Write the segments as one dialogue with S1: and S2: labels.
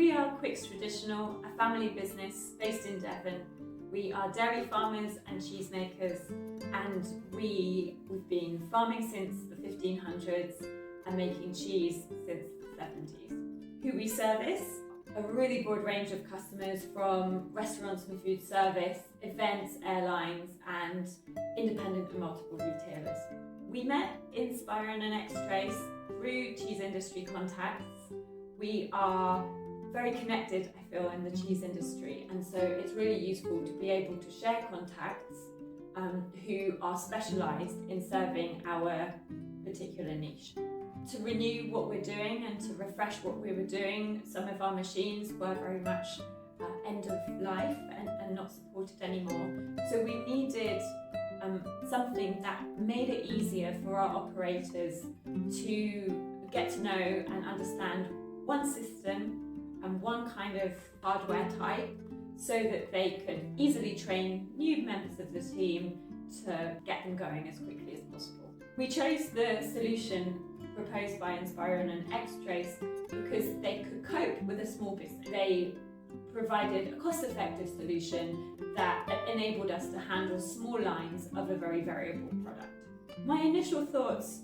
S1: We are Quickes Traditional, a family business based in Devon. We are dairy farmers and cheesemakers, and we've been farming since the 1500s and making cheese since the 70s. Who we service? A really broad range of customers, from restaurants and food service, events, airlines, and independent and multiple retailers. We met Inspiron and xTrace through cheese industry contacts. We are very connected, I feel, in the cheese industry, and so it's really useful to be able to share contacts who are specialised in serving our particular niche. To renew what we're doing and to refresh what we were doing, some of our machines were very much end of life and not supported anymore. So we needed something that made it easier for our operators to get to know and understand one system and one kind of hardware type, so that they could easily train new members of the team to get them going as quickly as possible. We chose the solution proposed by Inspiron and xTrace because they could cope with a small business. They provided a cost-effective solution that enabled us to handle small lines of a very variable product. My initial thoughts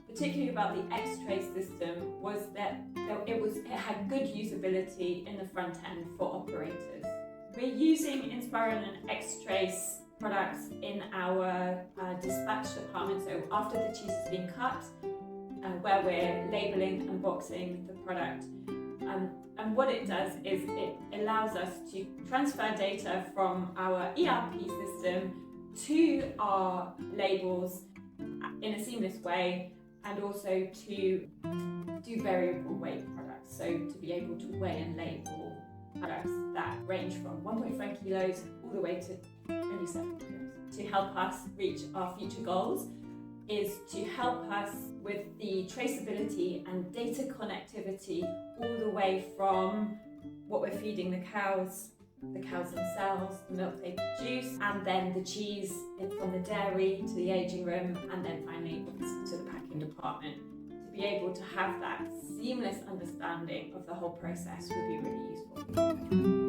S1: particularly about the xTrace system was that it had good usability in the front end for operators. We're using Inspiron and xTrace products in our dispatch department, so after the cheese has been cut, where we're labelling and boxing the product. And what it does is it allows us to transfer data from our ERP system to our labels in a seamless way, and also to do variable weight products, so to be able to weigh and label products that range from 1.5 kilos all the way to only 7 kilos. To help us reach our future goals is to help us with the traceability and data connectivity all the way from what we're feeding the cows themselves, the milk they produce, and then the cheese from the dairy to the aging room, and then finally to the packing department. To be able to have that seamless understanding of the whole process would be really useful.